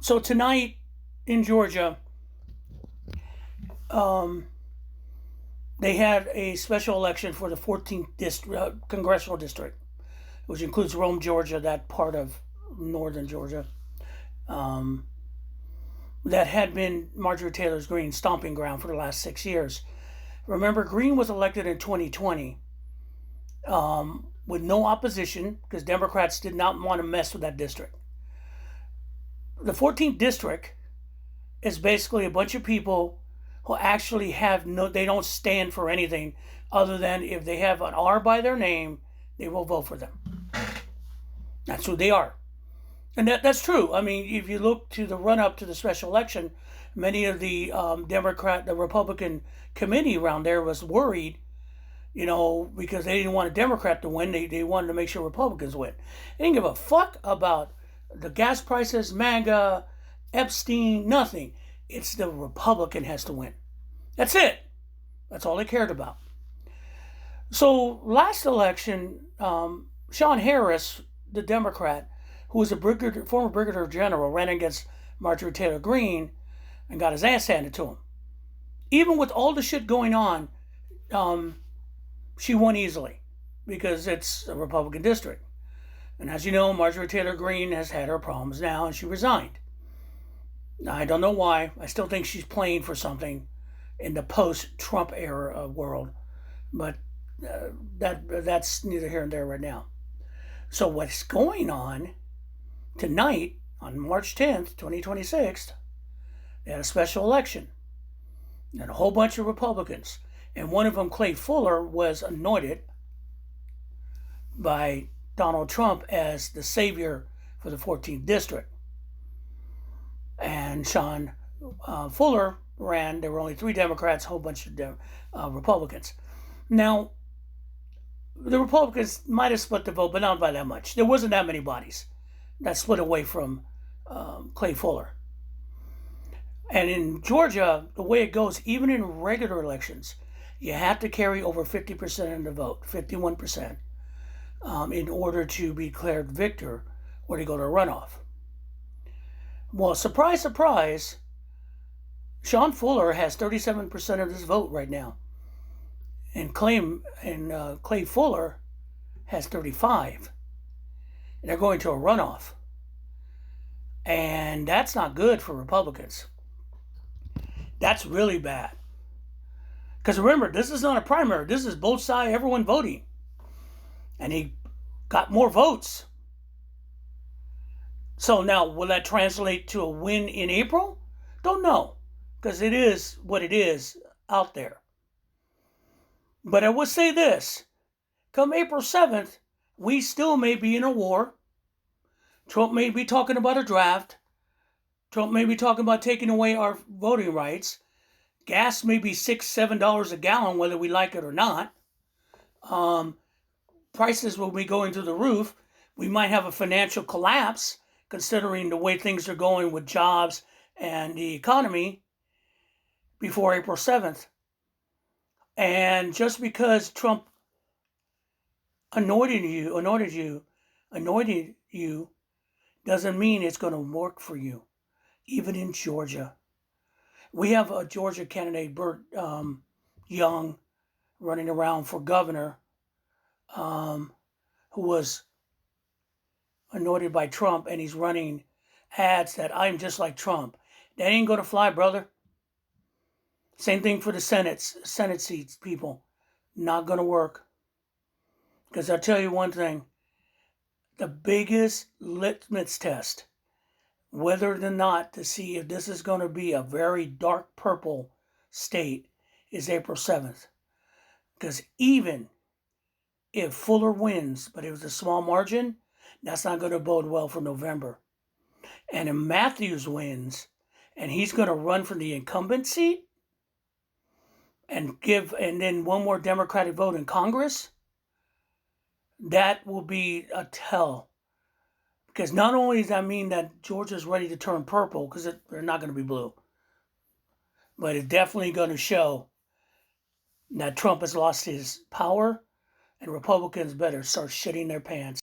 So tonight in Georgia, um, they had a special election for the 14th congressional district, which includes Rome, Georgia, that part of northern Georgia, um, that had been Marjorie Taylor Greene's stomping ground for the last 6 years. Remember, Greene was elected in 2020 with no opposition because Democrats did not want to mess with that district. The 14th district is basically a bunch of people who actually have they don't stand for anything other than if they have an R by their name, they will vote for them. That's who they are. And that's true. I mean, if you look to the run up to the special election, many of the the Republican committee around there was worried, because they didn't want a Democrat to win. They wanted to make sure Republicans win. They didn't give a fuck about the gas prices, MAGA, Epstein, nothing. It's the Republican has to win. That's it. That's all they cared about. So last election, Sean Harris, the Democrat, who was a former brigadier general, ran against Marjorie Taylor Greene and got his ass handed to him. Even with all the shit going on, she won easily because it's a Republican district. And as you know, Marjorie Taylor Greene has had her problems now, and she resigned. Now, I don't know why. I still think she's playing for something in the post-Trump era world, but that's neither here nor there right now. So what's going on tonight, on March 10th, 2026, they had a special election. And a whole bunch of Republicans. And one of them, Clay Fuller, was anointed by Donald Trump as the savior for the 14th district. And Sean Fuller ran. There were only 3 Democrats, a whole bunch of Republicans. Now, the Republicans might have split the vote, but not by that much. There wasn't that many bodies that split away from Clay Fuller. And in Georgia, the way it goes, even in regular elections, you have to carry over 50% of the vote, 51%, in order to be declared victor or to go to a runoff. Well, surprise, surprise, Sean Fuller has 37% of this vote right now. And Clay Fuller has 35. And they're going to a runoff. And that's not good for Republicans. That's really bad. Because remember, this is not a primary. This is both sides, everyone voting. And he got more votes. So now, will that translate to a win in April? Don't know. Because it is what it is out there. But I would say this. Come April 7th, we still may be in a war. Trump may be talking about a draft. Trump may be talking about taking away our voting rights. Gas may be $6, $7 a gallon, whether we like it or not. Prices will be going through the roof. We might have a financial collapse, considering the way things are going with jobs and the economy before April 7th. And just because Trump anointed you, doesn't mean it's going to work for you. Even in Georgia. We have a Georgia candidate, Burt Young, running around for governor, who was anointed by Trump, and he's running ads that I'm just like Trump. That ain't going to fly, brother. Same thing for the Senate seats, people. Not going to work. Because I'll tell you one thing. The biggest litmus test, whether or not to see if this is going to be a very dark purple state, is April 7th. Because even if Fuller wins, but it was a small margin, that's not going to bode well for November. And if Matthews wins, and he's going to run for the incumbent seat, and then one more Democratic vote in Congress, that will be a tell. Because not only does that mean that Georgia's ready to turn purple, because they're not going to be blue, but it's definitely going to show that Trump has lost his power, and Republicans better start shitting their pants.